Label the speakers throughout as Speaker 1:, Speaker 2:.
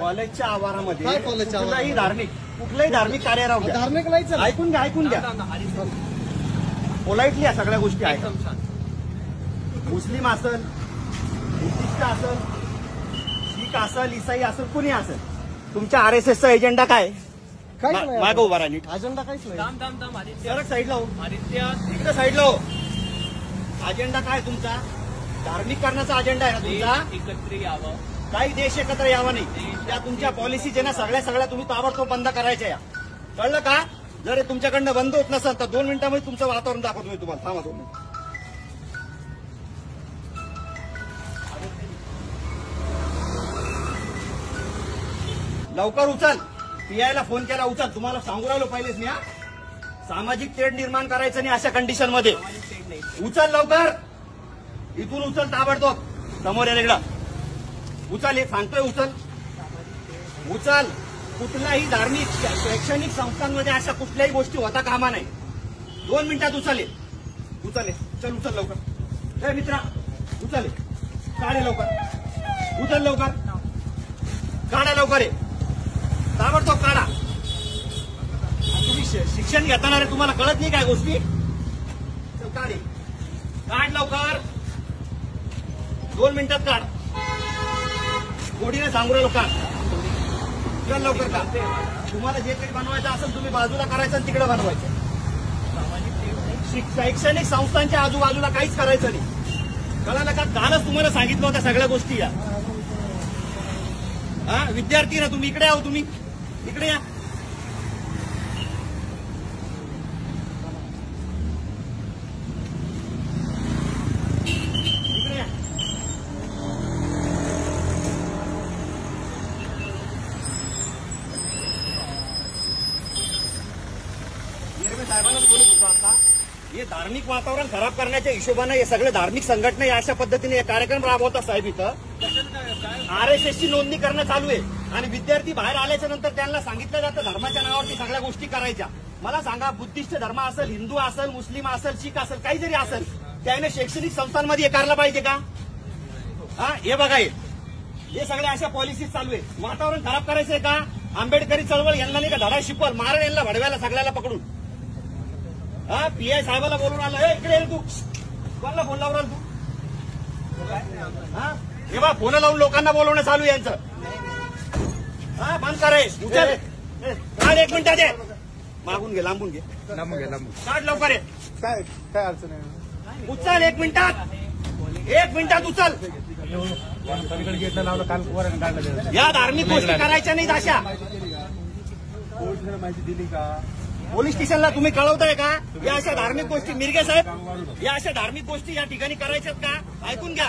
Speaker 1: कॉलेजच्या आवारामध्ये
Speaker 2: काय कॉलेजच्या
Speaker 1: कुठलाही धार्मिक कार्य राहू द्या.
Speaker 2: धार्मिक नाही चला.
Speaker 1: ऐकून घ्या पोलाइटली या सगळ्या गोष्टी आहेत. मुस्लिम असेल, बुद्धिस्ट असेल, शीख असेल, इसाई असेल, कुणी असेल, तुमच्या RSSचा एजेंडा काय? मागं उभा राहा नीट.
Speaker 2: अजेंडा काहीच नाही.
Speaker 1: साईडला हो, इकडे साईडला हो. अजेंडा काय तुमचा? धार्मिक करण्याचा अजेंडा आहे ना तुमचा?
Speaker 3: एकत्र यावं,
Speaker 1: काही देश एकत्र यावा नाही. त्या तुमच्या पॉलिसी जे ना सगळ्या तुम्ही ताबडतोब बंद करायच्या या. कळलं का? जर तुमच्याकडनं बंद होत नसेल तर 2 मिनिटांमध्ये तुमचं वातावरण दाखवतो मी तुम्हाला. थांबा 2 मिनिट. लवकर उचल. PI फोन केला, उचल. तुम्हाला सांगू राहिलो पहिलेच मी. सामाजिक तेढ निर्माण करायचं नाही अशा कंडिशन मध्ये. उचल लवकर, इथून उचल ताबडतोब. समोर या इकडं उचल. एक सांगतोय उचल. कुठल्याही धार्मिक शैक्षणिक संस्थांमध्ये अशा कुठल्याही गोष्टी होता कामा नाही. 2 मिनिटात उचल लवकर. हे मित्रा उचल. काढे लवकर. उचल लवकर. काढा लवकर. ताबडतोब काढा. तुम्ही शिक्षण घेताना तुम्हाला कळत नाही काय गोष्टी? काढ लवकर. 2 मिनिटात काढ. गोडीने सांगू राहिलो काढ. चल लवकर काढ. तुम्हाला जे काही बनवायचं असेल तुम्ही बाजूला करायचं आणि तिकडे बनवायचं. शैक्षणिक संस्थांच्या आजूबाजूला काहीच करायचं नाही. कळालं का? कालच तुम्हाला सांगितलं होत्या सगळ्या गोष्टी या. विद्यार्थी ना तुम्ही, इकडे आहो. तुम्ही इकडे या. साहेबांनाच बोलत होतो आता. हे धार्मिक वातावरण खराब करण्याच्या हिशोबाने हे सगळे धार्मिक संघटना अशा पद्धतीने कार्यक्रम राबवतात साहेब. इथं RSSची नोंदणी करणं चालू आहे आणि विद्यार्थी बाहेर आल्याच्या नंतर त्यांना सांगितलं जातं धर्माच्या नावावरती सगळ्या गोष्टी करायच्या. मला सांगा, बुद्धिस्ट धर्म असेल, हिंदू असेल, मुस्लिम असेल, शीख असेल, काही जरी असेल, त्याने शैक्षणिक संस्थांमध्ये हे करायला पाहिजे का? हे बघा, हे सगळ्या अशा पॉलिसीज चालू आहे. वातावरण खराब करायचंय का? आंबेडकरी चळवळ यांना नाही का धडा शिकवल, मारण यांना भडव्याला सगळ्याला पकडून. PI साहेबाला बोलून आलं. इकडे तू कोणाला फोन लावून तू? हे बा, फोन लावून लोकांना बोलवणं चालू यांचं. बंद करायच. उचल. काढ 1 मिनिटात. मागून घे, लांबून घे. काढ लवकर.
Speaker 2: काय अडचण आहे?
Speaker 1: उचल 1 मिनिटात. 1 मिनिटात उचल. या धार्मिक गोष्टी करायच्या नाहीत अशा.
Speaker 2: माहिती दिली का?
Speaker 1: पोलीस स्टेशनला तुम्ही कळवताय का? या अशा धार्मिक गोष्टी, मिरगे साहेब, या अशा धार्मिक गोष्टी या ठिकाणी करायच्यात का? ऐकून घ्या.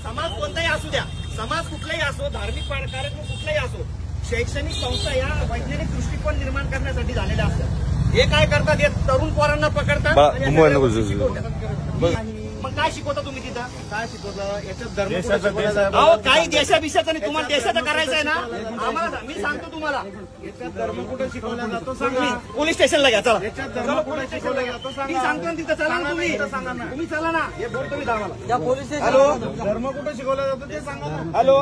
Speaker 1: समाज कोणताही असू द्या, समाज कुठलाही असो, धार्मिक कार्यक्रम कुठलाही असो, शैक्षणिक संस्था या वैज्ञानिक दृष्टिकोन निर्माण करण्यासाठी झालेल्या असतात. हे काय करतात? हे तरुण पोरांना पकडतात. मग काय शिकवता तुम्ही तिथं? काय शिकवता? याच्यात धर्म अहो काही देशाभिषेचं नाही. तुम्हाला देशाचं करायचं आहे ना? आम्हाला मी सांगतो तुम्हाला.
Speaker 2: याच्यात धर्म कुठे शिकवला जातो सांगा.
Speaker 1: पोलीस स्टेशनला घ्या. चला.
Speaker 2: याच्यात धर्म कुठे शिकवला जातो
Speaker 1: मी
Speaker 2: सांगा.
Speaker 1: सांगतो ना तिथं. चला ना तुम्ही चला ना. हे बोलतो मी आम्हाला.
Speaker 2: हॅलो, धर्म कुठे शिकवला जातो ते सांगा ना.
Speaker 1: हॅलो,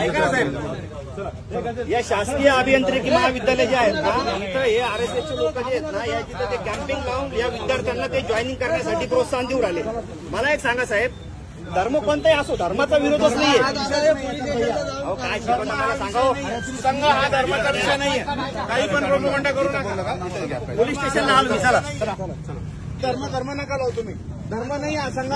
Speaker 1: ऐका ना साहेब, या शासकीय अभियांत्रिकी महाविद्यालय जे आहेत ना, इथं हे RSSचे लोक जे आहेत ना, या तिथं ते कॅम्पिंग लावून या विद्यार्थ्यांना ते जॉईनिंग करण्यासाठी प्रोत्साहन देऊ राहिले. मला एक सांगा साहेब, धर्म कोणताही असो, धर्माचा विरोधच नाहीये. अहो काय शिकवता मला सांगा.
Speaker 2: संघ हा धर्माचा विषय नाहीये. काही पण प्रोपगंडा करू नका.
Speaker 1: पोलीस स्टेशनला आलो मी. चला.
Speaker 2: धर्म नका लावू तुम्ही. धर्म नाही हा संघ.